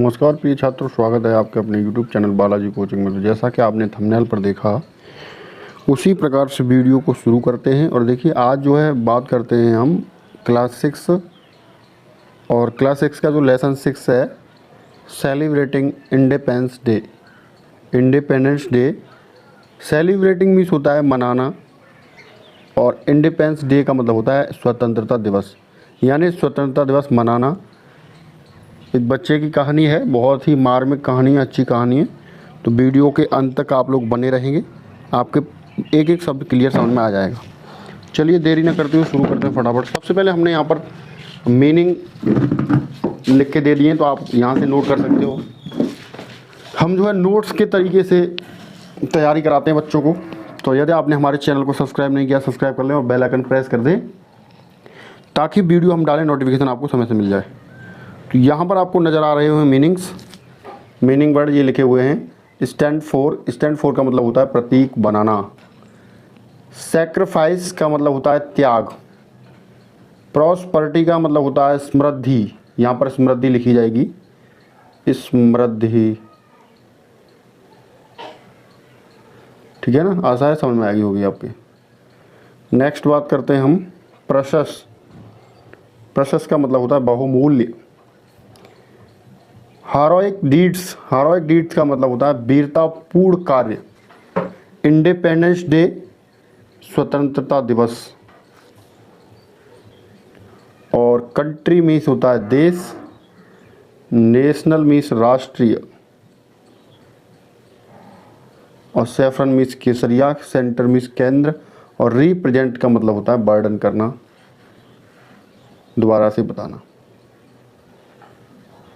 नमस्कार प्रिय छात्रों, स्वागत है आपके अपने YouTube चैनल बालाजी कोचिंग में। तो जैसा कि आपने थंबनेल पर देखा, उसी प्रकार से वीडियो को शुरू करते हैं। और देखिए, आज जो है बात करते हैं हम क्लास 6 और क्लास 6 का जो लेसन 6 है, celebrating independence day. Independence day celebrating means होता है मनाना, और इंडिपेंडेंस डे का मतलब होता है स्वतंत्रता दिवस, यानी स्वतंत्रता दिवस मनाना। एक बच्चे की कहानी है, बहुत ही मार्मिक कहानी है, अच्छी कहानी है। तो वीडियो के अंत तक आप लोग बने रहेंगे, आपके एक एक शब्द क्लियर समझ में आ जाएगा। चलिए देरी न करते हुए शुरू करते हैं फटाफट। सबसे पहले हमने यहाँ पर मीनिंग लिख के दे दिए, तो आप यहाँ से नोट कर सकते हो। हम जो है नोट्स के तरीके से तैयारी कराते हैं बच्चों को। तो यदि आपने हमारे चैनल को सब्सक्राइब नहीं किया, सब्सक्राइब कर लें और बेल आइकन प्रेस कर दें, ताकि वीडियो हम डालें नोटिफिकेशन आपको समय से मिल जाए। तो यहाँ पर आपको नज़र आ रहे हैं मीनिंग्स, मीनिंग वर्ड ये लिखे हुए हैं। स्टैंड फॉर का मतलब होता है प्रतीक बनाना। सैक्रिफाइस का मतलब होता है त्याग। प्रॉस्पेरिटी का मतलब होता है समृद्धि, यहाँ पर समृद्धि लिखी जाएगी, समृद्धि। ठीक है ना, आशा है समझ में आएगी होगी आपके। नेक्स्ट बात करते हैं हम प्रशस्त। प्रशस्त का मतलब होता है बहुमूल्य। हीरोइक डीड्स का मतलब होता है वीरतापूर्ण कार्य। इंडिपेंडेंस डे स्वतंत्रता दिवस। और कंट्री मीन्स होता है देश। नेशनल मीन्स राष्ट्रीय। और सैफरन मीन्स केसरिया। सेंटर मीन्स केंद्र। और रिप्रेजेंट का मतलब होता है बर्डन करना। दोबारा से बताना।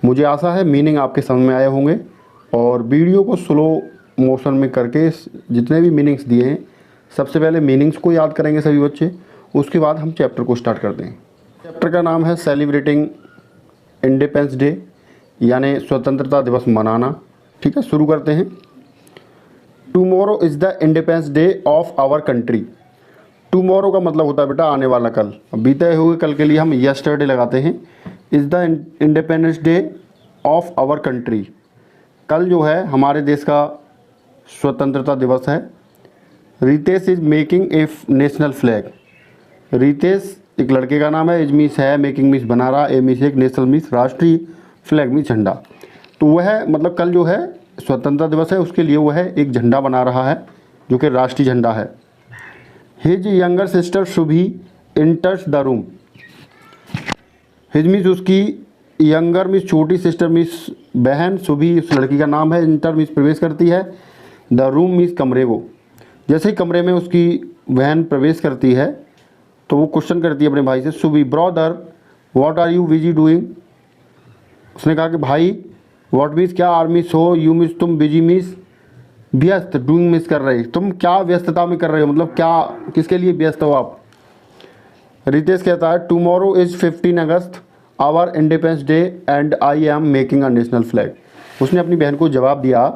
मुझे आशा है मीनिंग आपके समझ में आए होंगे। और वीडियो को स्लो मोशन में करके जितने भी मीनिंग्स दिए हैं, सबसे पहले मीनिंग्स को याद करेंगे सभी बच्चे, उसके बाद हम चैप्टर को स्टार्ट करते हैं। चैप्टर का नाम है सेलिब्रेटिंग इंडिपेंडेंस डे, यानी स्वतंत्रता दिवस मनाना। ठीक है, शुरू करते हैं। Tomorrow is the independence day of our country. Tomorrow का मतलब होता है बेटा आने वाला कल। बीते हुए कल के लिए हम यस्टरडे लगाते हैं। Is the independence day of our country. कल जो है हमारे देश का स्वतंत्रता दिवस है। Ritesh is making a national flag. Ritesh एक लड़के का नाम है। इज मीन्स है, मेकिंग मीन्स बना रहा, ए मीन्स एक, नेशनल मीन्स राष्ट्रीय, फ्लैग मीन्स झंडा। तो वह मतलब कल जो है स्वतंत्रता दिवस है, उसके लिए वह एक झंडा बना रहा है जो कि राष्ट्रीय झंडा है। His younger sister Shubhi इंटर्स the room. His means उसकी, यंगर मीन्स छोटी, सिस्टर मीन्स बहन, शुभी उस लड़की का नाम है, इंटर मीन्स प्रवेश करती है, द रूम मीन्स कमरे को। जैसे ही कमरे में उसकी बहन प्रवेश करती है तो वो क्वेश्चन करती है अपने भाई से, Shubhi brother what are you busy doing. उसने कहा कि भाई, व्हाट मीन्स क्या, आर मीन्स हो, यू मीन्स तुम, बिजी मीन्स व्यस्त, डूइंग मीन्स कर रहे, तुम क्या व्यस्तता में कर रहे हो, मतलब क्या, किसके लिए व्यस्त हो आप। रितेश कहता है tomorrow is 15 August our independence day and I am making a national flag. उसने अपनी बहन को जवाब दिया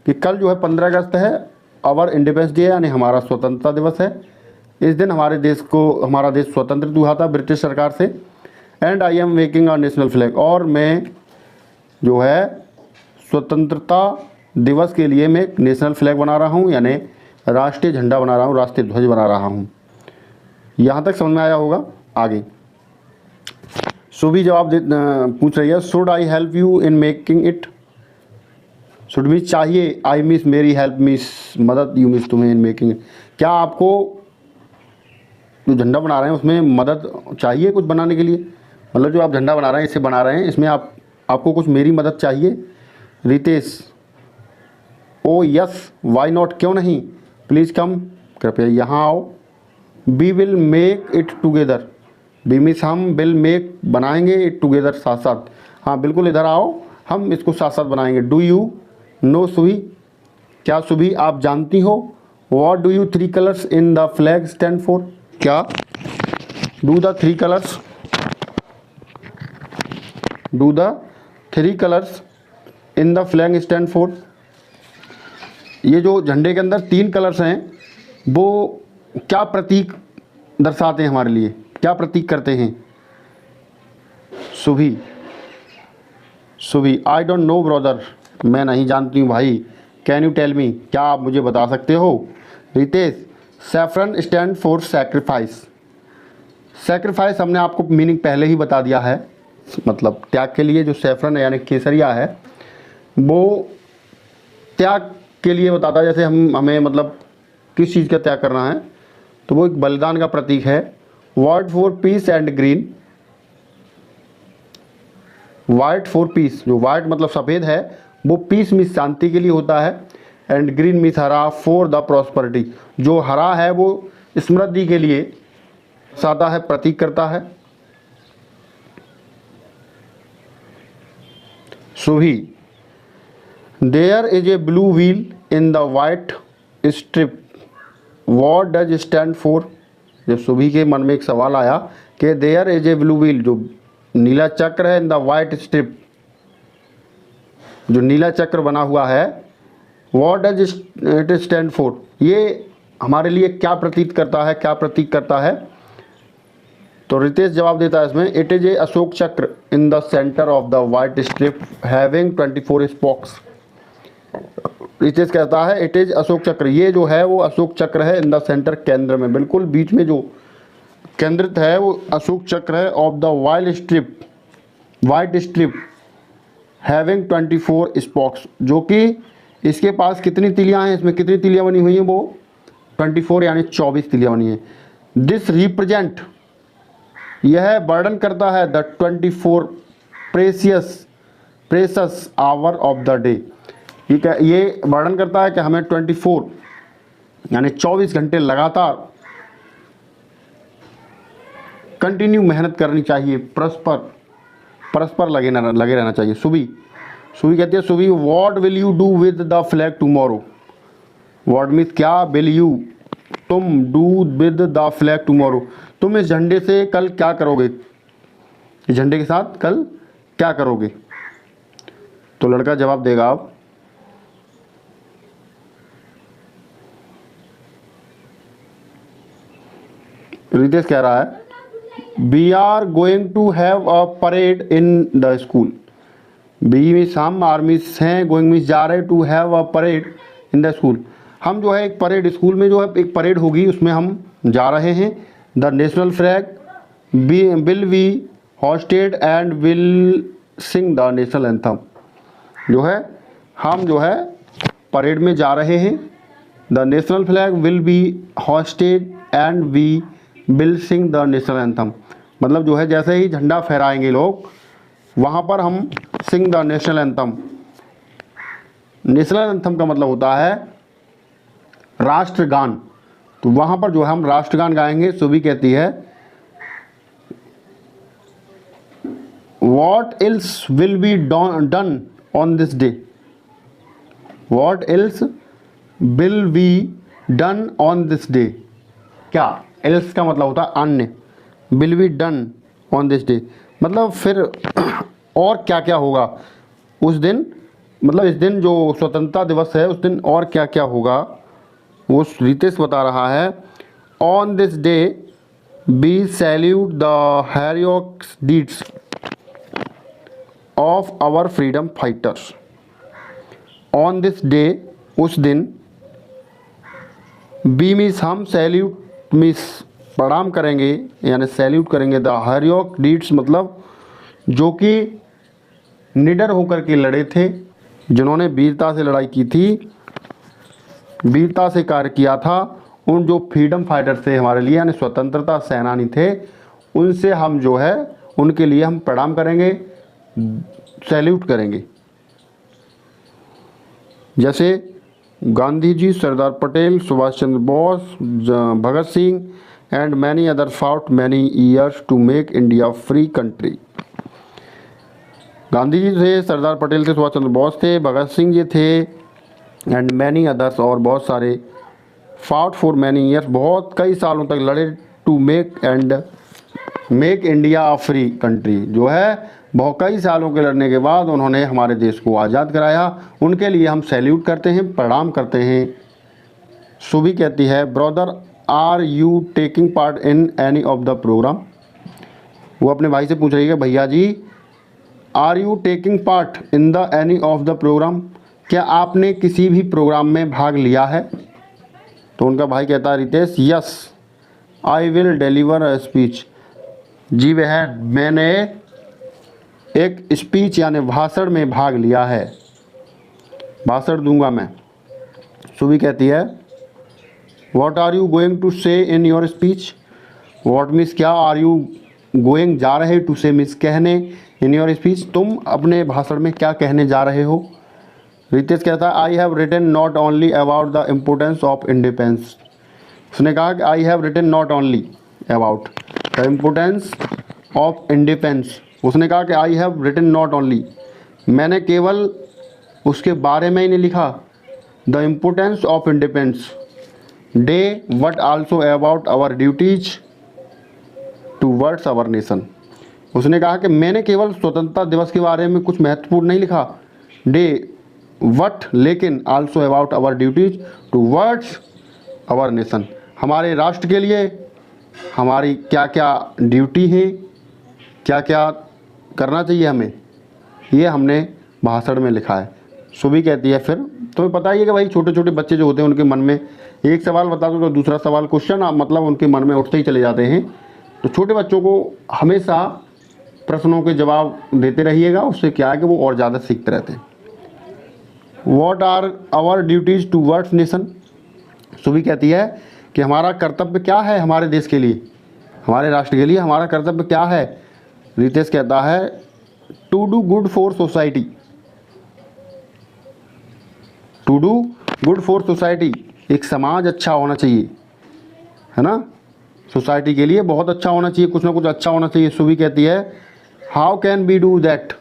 कि कल जो है 15 अगस्त है, आवर इंडिपेंडेंस डे यानी हमारा स्वतंत्रता दिवस है। इस दिन हमारा देश स्वतंत्र हुआ था ब्रिटिश सरकार से। And I am making a national flag, और मैं जो है स्वतंत्रता दिवस के लिए मैं नेशनल फ्लैग बना रहा हूँ, यानी राष्ट्रीय झंडा बना रहा हूँ, राष्ट्रीय ध्वज बना रहा हूँ। यहाँ तक समझ में आया होगा। आगे शुभी जवाब पूछ रही है, should I help you in making it. Should means चाहिए, आई मीन्स मेरी, हेल्प मीन्स मदद, यू मीन्स तुम्हें, इन मेकिंग इट। क्या आपको जो झंडा बना रहे हैं उसमें मदद चाहिए कुछ बनाने के लिए, मतलब जो आप झंडा बना रहे हैं, इसे बना रहे हैं, इसमें आपको कुछ मेरी मदद चाहिए। Ritesh, oh yes, why not, क्यों नहीं, प्लीज़ कम, कृपया यहाँ आओ। We will make it together. We means हम, विल मेक बनाएंगे, इट टुगेदर साथ साथ। हाँ बिल्कुल, इधर आओ, हम इसको साथ साथ बनाएंगे। डू यू नो शुभी, क्या शुभी आप जानती हो, what do you 3 colours in the flag stand for. क्या do the 3 colours in the flag stand for. ये जो झंडे के अंदर 3 कलर्स हैं, वो क्या प्रतीक दर्शाते हैं हमारे लिए, क्या प्रतीक करते हैं। शुभी, सुबी, आई डोंट नो ब्रदर, मैं नहीं जानती हूँ भाई। कैन यू टेल मी, क्या आप मुझे बता सकते हो। Ritesh, saffron stand for sacrifice. Sacrifice हमने आपको मीनिंग पहले ही बता दिया है, मतलब त्याग के लिए। जो सैफरन है यानी केसरिया है, वो त्याग के लिए बताता है। जैसे हमें मतलब किस चीज़ का त्याग करना है, तो वो एक बलिदान का प्रतीक है। White for piece and green, white for piece, जो वाइट मतलब सफ़ेद है, वो पीस मीन्स शांति के लिए होता है। एंड ग्रीन मीन्स हरा, फॉर द प्रॉस्पेरिटी, जो हरा है वो समृद्धि के लिए सादा है, प्रतीक करता है। Subhi, there is a blue wheel in the white strip, what does stand for. जब सुभी के मन में एक सवाल आया कि there is a blue wheel, जो नीला चक्र है, इन द वाइट स्ट्रिप, जो नीला चक्र बना हुआ है, what does it stand for, ये हमारे लिए क्या प्रतीत करता है, क्या प्रतीक करता है। तो रितेश जवाब देता है इसमें, it is a Ashoka Chakra in the centre of the white strip having 24 spokes. Ritesh कहता है इट इज अशोक चक्र, ये जो है वो अशोक चक्र है, इन द सेंटर, केंद्र में, बिल्कुल बीच में जो केंद्रित है वो अशोक चक्र है। Of the white strip having 24 spokes, जो कि इसके पास कितनी तिलियां हैं, इसमें कितनी तिलियां बनी हुई हैं, वो 24 यानी 24 तिलियां बनी हैं। दिस रिप्रेजेंट, यह वर्णन करता है the 24 precious hour of the day. ये वर्णन करता है कि हमें 24 यानी 24 घंटे लगातार कंटिन्यू मेहनत करनी चाहिए, परस्पर लगे रहना चाहिए। सुबी कहती है, Subi what will you do with the flag tomorrow. What means क्या, विल यू तुम, do with the flag tomorrow, तुम इस झंडे से कल क्या करोगे, इस झंडे के साथ कल क्या करोगे। तो लड़का जवाब देगा, अब रितेश कह रहा है, we are going to have a parade in the school. We means हम, आर मीन्स हैं, गोइंग मीन्स जा रहे, to have a parade in the school, हम जो है एक परेड, स्कूल में जो है एक परेड होगी, उसमें हम जा रहे हैं। The national flag will be hosted and will sing the national anthem, जो है हम जो है परेड में जा रहे हैं। The national flag will be hosted and we will sing the national anthem, मतलब जो है जैसे ही झंडा फहराएंगे लोग, वहाँ पर हम sing the national anthem. National anthem का मतलब होता है राष्ट्रगान, तो वहाँ पर जो है हम राष्ट्रगान गाएंगे। सुबी कहती है, what else will be done on this day, what else will be done on this day, क्या, एल्स का मतलब होता है अन्य, will be done on this day मतलब फिर और क्या क्या होगा उस दिन, मतलब इस दिन जो स्वतंत्रता दिवस है उस दिन और क्या क्या होगा, वो रितेश बता रहा है। On this day we salute the heroic deeds of our freedom fighters. On this day, उस दिन, बी मीन्स हम, सैल्यूट मीन्स प्रणाम करेंगे यानी सैल्यूट करेंगे, द हेरोइक डीड्स मतलब जो कि निडर होकर के लड़े थे, जिन्होंने वीरता से लड़ाई की थी, वीरता से कार्य किया था, उन जो फ्रीडम फाइटर थे हमारे लिए यानी स्वतंत्रता सेनानी थे, उनसे हम जो है उनके लिए हम प्रणाम करेंगे, सैल्यूट करेंगे। जैसे Gandhi ji, Sardar Patel, Subhash Chandra Bose, Bhagat Singh and many other fought many years to make India free country. Gandhi ji थे, सरदार पटेल थे, सुभाष चंद्र बोस थे, भगत सिंह जी थे एंड मैनी अदर्स, और बहुत सारे, फाउट फॉर मैनी ईयर्स, बहुत कई सालों तक लड़े, to make India a free country, जो है बहुत कई सालों के लड़ने के बाद उन्होंने हमारे देश को आज़ाद कराया, उनके लिए हम सैल्यूट करते हैं, प्रणाम करते हैं। सुबी कहती है, brother are you taking part in any of the program. वो अपने भाई से पूछ रही है, भैया जी are you taking part in the any of the program, क्या आपने किसी भी प्रोग्राम में भाग लिया है? तो उनका भाई कहता है Ritesh, yes I will deliver a speech, जी बहन मैंने एक स्पीच यानी भाषण में भाग लिया है, भाषण दूंगा मैं। सुबी कहती है what are you going to say in your speech, what means क्या, आर यू गोइंग जा रहे, टू से मीन्स कहने, इन योर स्पीच तुम अपने भाषण में क्या कहने जा रहे हो? रितेश कहता है I have written not only about the importance of independence, उसने कहा कि I have written not only about the importance of independence, उसने कहा कि I have written not only, मैंने केवल उसके बारे में ही नहीं लिखा, the importance of independence day but also about our duties towards our nation, उसने कहा कि मैंने केवल स्वतंत्रता दिवस के बारे में कुछ महत्वपूर्ण नहीं लिखा, डे वट लेकिन also about our duties towards our nation, हमारे राष्ट्र के लिए हमारी क्या क्या ड्यूटी है, क्या क्या करना चाहिए हमें, ये हमने भाषण में लिखा है। सुबी कहती है फिर तुम्हें पता ही है कि भाई छोटे छोटे बच्चे जो होते हैं उनके मन में एक सवाल बता दो तो दूसरा सवाल क्वेश्चन मतलब उनके मन में उठते ही चले जाते हैं, तो छोटे बच्चों को हमेशा प्रश्नों के जवाब देते रहिएगा, उससे क्या है कि वो और ज़्यादा सीखते रहते हैं। What are our duties towards nation, Subi कहती है कि हमारा कर्तव्य क्या है हमारे देश के लिए, हमारे राष्ट्र के लिए हमारा कर्तव्य क्या है? रितेश कहता है to do good for society, to do good for society, एक समाज अच्छा होना चाहिए, है ना, सोसाइटी के लिए बहुत अच्छा होना चाहिए, कुछ ना कुछ अच्छा होना चाहिए। सुबी कहती है how can we do that,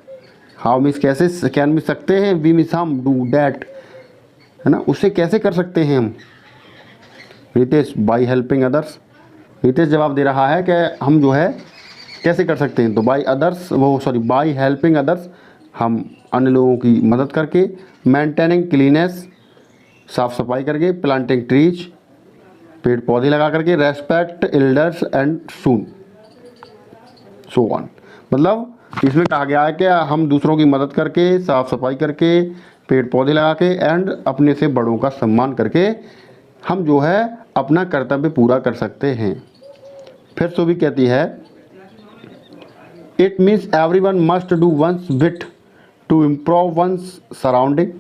how means कैसे, कैन भी सकते हैं, बी मीन्स हम, डू दैट है ना, उससे कैसे कर सकते हैं हम? Ritesh by helping others, Ritesh जवाब दे रहा है कि हम जो है कैसे कर सकते हैं, तो बाई अदर्स वो सॉरी बाई हेल्पिंग अदर्स, हम अन्य लोगों की मदद करके, मेंटेनिंग क्लीनेस साफ़ सफाई करके, प्लांटिंग ट्रीज पेड़ पौधे लगा करके, respect elders and soon so on, मतलब इसमें कहा गया है कि हम दूसरों की मदद करके, साफ़ सफाई करके, पेड़ पौधे लगा के एंड अपने से बड़ों का सम्मान करके हम जो है अपना कर्तव्य पूरा कर सकते हैं। फिर सुबी कहती है it means everyone must do one's bit to improve one's surrounding,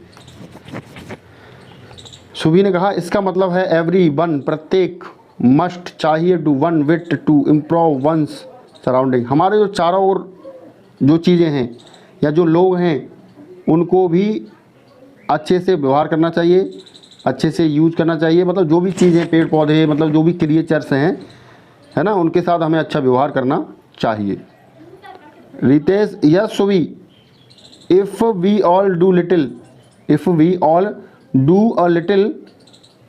Subi ने कहा इसका मतलब है एवरी वन प्रत्येक, मस्ट चाहिए, do one bit to improve one's surrounding, हमारे जो चारों ओर जो चीज़ें हैं या जो लोग हैं उनको भी अच्छे से व्यवहार करना चाहिए, अच्छे से यूज करना चाहिए, मतलब जो भी चीज़ें पेड़ पौधे मतलब जो भी क्रिएचर्स हैं है ना उनके साथ हमें अच्छा व्यवहार करना चाहिए। Ritesh yes Subi if we all do little, if we all do a little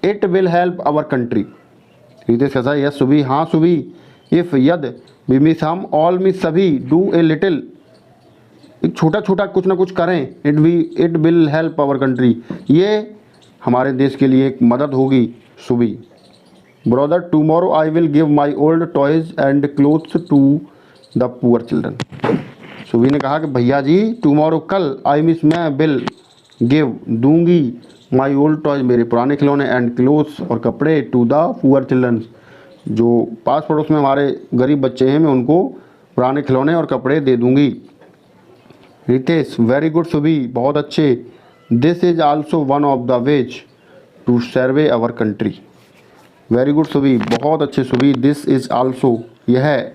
it will help our country, Ritesh कैसा है यस सुबी, हाँ सुबी, इफ़ यद वी मीन्स हम, ऑल मीन्स सभी, डू ए लिटिल एक छोटा छोटा कुछ ना कुछ करें, it will help our country, ये हमारे देश के लिए एक मदद होगी। Subi brother tomorrow I will give my old toys and clothes to the poor children, Subi ने कहा कि भैया जी टुमारो कल, आई मीन्स मैं, विल गिव दूंगी, माई ओल्ड टॉयज मेरे पुराने खिलौने, एंड क्लोथ्स और कपड़े, टू द पुअर चिल्ड्रन जो पास पड़ोस में हमारे गरीब बच्चे हैं मैं उनको पुराने खिलौने और कपड़े दे दूंगी। रितेश वेरी गुड सुबी, बहुत अच्छे, this is also one of the ways to serve our country, very good Subi, बहुत अच्छे सुबी, दिस इज आल्सो यह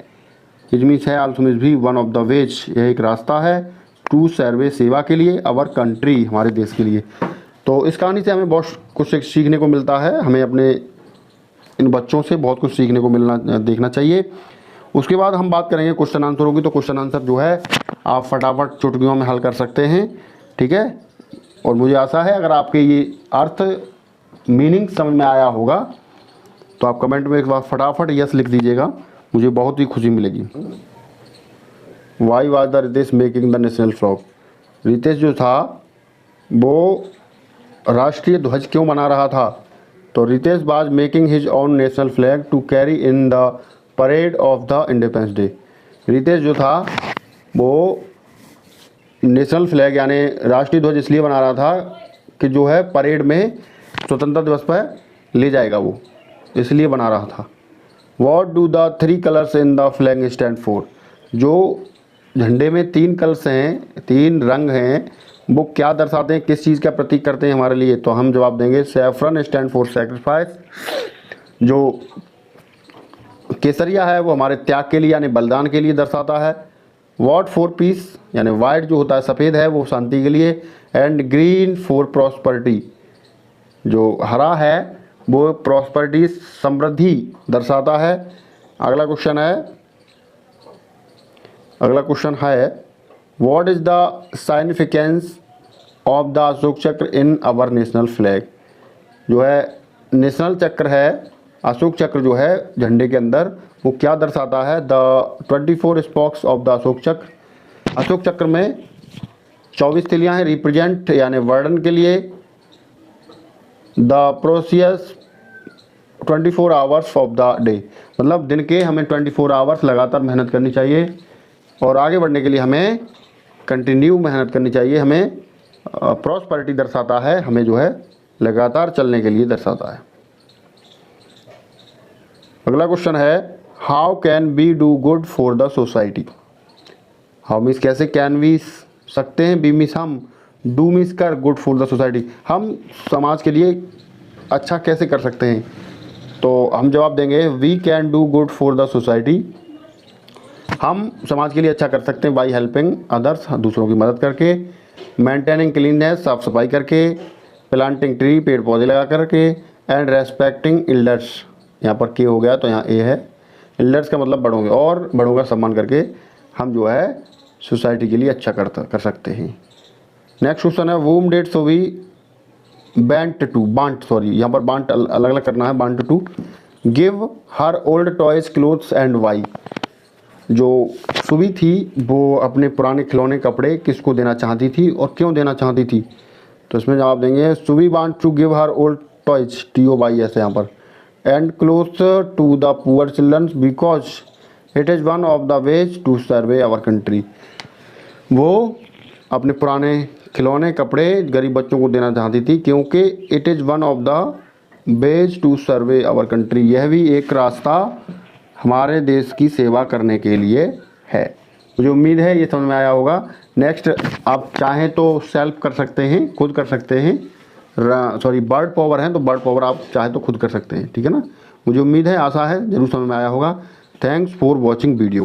इज मीन्स है, आल्सो मीन्स भी, वन ऑफ द वेज यह एक रास्ता है, टू सर्वे सेवा के लिए, आवर कंट्री हमारे देश के लिए। तो इस कहानी से हमें बहुत कुछ सीखने को मिलता है, हमें अपने इन बच्चों से बहुत कुछ सीखने को मिलना देखना चाहिए। उसके बाद हम बात करेंगे क्वेश्चन आंसर होगी, तो क्वेश्चन आंसर जो है आप फटाफट चुटकियों में हल कर सकते हैं, ठीक है। और मुझे आशा है अगर आपके ये अर्थ मीनिंग समझ में आया होगा तो आप कमेंट में एक बार फटाफट यस लिख दीजिएगा, मुझे बहुत ही खुशी मिलेगी। Why was the Ritesh making the national flag, Ritesh जो था वो राष्ट्रीय ध्वज क्यों बना रहा था? तो Ritesh was making his own national flag to carry in the parade of the independence day, Ritesh जो था वो नेशनल फ्लैग यानी राष्ट्रीय ध्वज इसलिए बना रहा था कि जो है परेड में स्वतंत्रता दिवस पर ले जाएगा, वो इसलिए बना रहा था। What do the 3 colours in the flag stand for? जो झंडे में 3 कलर्स हैं, 3 रंग हैं, वो क्या दर्शाते हैं, किस चीज़ का प्रतीक करते हैं हमारे लिए? तो हम जवाब देंगे सैफरन स्टैंड फॉर सैक्रिफाइस। जो केसरिया है वो हमारे त्याग के लिए यानी बलिदान के लिए दर्शाता है। व्हाट फॉर पीस यानी वाइट जो होता है सफ़ेद है वो शांति के लिए। एंड ग्रीन फॉर प्रॉस्पेरिटी, जो हरा है वो प्रॉस्पेरिटी समृद्धि दर्शाता है। अगला क्वेश्चन है what is the significance of the Ashok Chakra in our national flag? जो है नेशनल चक्र है, अशोक चक्र जो है झंडे के अंदर, वो क्या दर्शाता है? The 24 spokes of the Ashok चक्र। अशोक चक्र में 24 तिलियाँ हैं, रिप्रेजेंट यानी वर्णन के लिए। The precious 24 hours of the day, मतलब दिन के हमें 24 आवर्स लगातार मेहनत करनी चाहिए और आगे बढ़ने के लिए हमें कंटिन्यू मेहनत करनी चाहिए। हमें प्रॉस्पेरिटी दर्शाता है, हमें जो है लगातार चलने के लिए दर्शाता है। अगला क्वेश्चन है how can we do good for the society? How means कैसे, कैन वी सकते हैं, बी मीन्स हम, डू मीन्स कर, गुड फॉर द सोसाइटी हम समाज के लिए अच्छा कैसे कर सकते हैं? तो हम जवाब देंगे we can do good for the society. हम समाज के लिए अच्छा कर सकते हैं बाई हेल्पिंग अदर्स, दूसरों की मदद करके। मेंटेनिंग क्लीननेस, साफ सफाई करके। प्लांटिंग ट्री, पेड़ पौधे लगा करके। एंड रेस्पेक्टिंग एल्डर्स, यहाँ पर के हो गया तो यहाँ ए है, एल्डर्स का मतलब बड़ों के, और बड़ों का सम्मान करके हम जो है सोसाइटी के लिए अच्छा कर सकते हैं। नेक्स्ट क्वेश्चन है वूम डेट सो वी बांट यहाँ पर बांट अलग अलग करना है, बांट to give her old toys clothes and why. जो सुबी थी वो अपने पुराने खिलौने कपड़े किसको देना चाहती थी और क्यों देना चाहती थी? तो इसमें जवाब देंगे Subi want to give her old toys, TOYS यहाँ पर, and clothes to the poor children because it is one of the ways to serve our country. वो अपने पुराने खिलौने कपड़े गरीब बच्चों को देना चाहती थी क्योंकि it is one of the ways to serve our country, यह भी एक रास्ता हमारे देश की सेवा करने के लिए है। मुझे उम्मीद है ये समझ में आया होगा। नेक्स्ट आप चाहें तो सेल्फ कर सकते हैं, खुद कर सकते हैं, बर्ड पावर है तो बर्ड पावर आप चाहे तो खुद कर सकते हैं, ठीक है ना। मुझे उम्मीद है, आशा है ज़रूर समझ में आया होगा। Thanks for watching video.